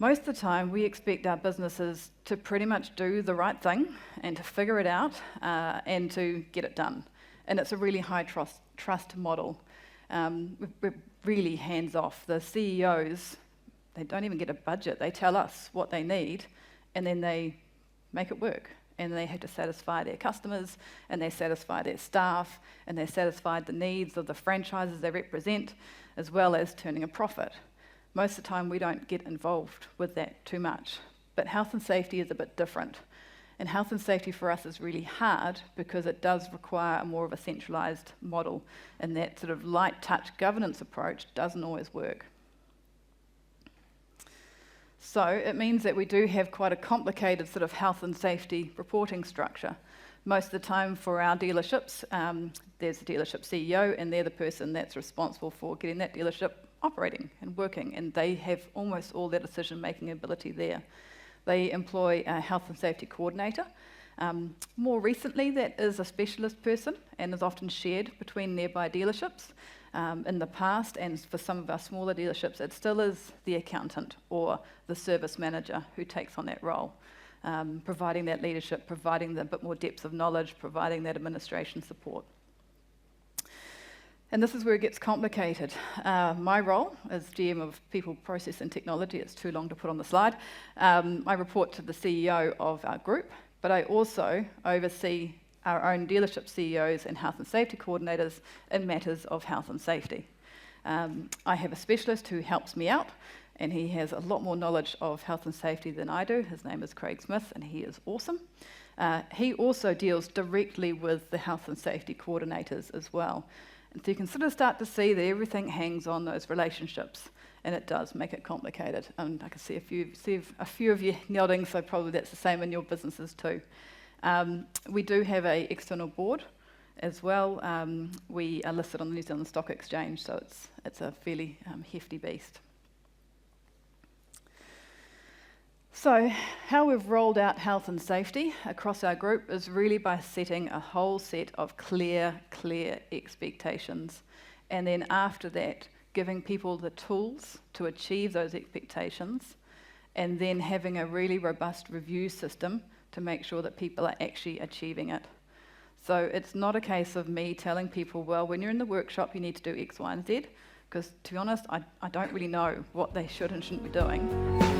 Most of the time, we expect our businesses to pretty much do the right thing and to figure it out and to get it done. And it's a really high trust model. We're really hands-off. The CEOs, they don't even get a budget. They tell us what they need, and then they make it work. And they have to satisfy their customers, and they satisfy their staff, and they satisfy the needs of the franchises they represent, as well as turning a profit. Most of the time, we don't get involved with that too much. But health and safety is a bit different. And health and safety for us is really hard because it does require a more of a centralized model, and that sort of light touch governance approach doesn't always work. So it means that we do have quite a complicated sort of health and safety reporting structure. Most of the time for our dealerships, there's a dealership CEO, and they're the person that's responsible for getting that dealership operating and working, and they have almost all their decision-making ability there. They employ a health and safety coordinator. More recently, that is a specialist person and is often shared between nearby dealerships. In the past, and for some of our smaller dealerships, it still is the accountant or the service manager who takes on that role, providing that leadership, providing the bit more depth of knowledge, providing that administration support. And this is where it gets complicated. My role as GM of People, Process and Technology, it's too long to put on the slide. I report to the CEO of our group, but I also oversee our own dealership CEOs and health and safety coordinators in matters of health and safety. I have a specialist who helps me out, and he has a lot more knowledge of health and safety than I do. His name is Craig Smith, and he is awesome. He also deals directly with the health and safety coordinators as well. And so you can sort of start to see that everything hangs on those relationships, and it does make it complicated. And I can see a few of you nodding, so probably that's the same in your businesses too. We do have an external board as well. We are listed on the New Zealand Stock Exchange, so it's a fairly hefty beast. So how we've rolled out health and safety across our group is really by setting a whole set of clear expectations. And then after that, giving people the tools to achieve those expectations, and then having a really robust review system to make sure that people are actually achieving it. So it's not a case of me telling people, well, when you're in the workshop, you need to do X, Y, and Z, because to be honest, I don't really know what they should and shouldn't be doing.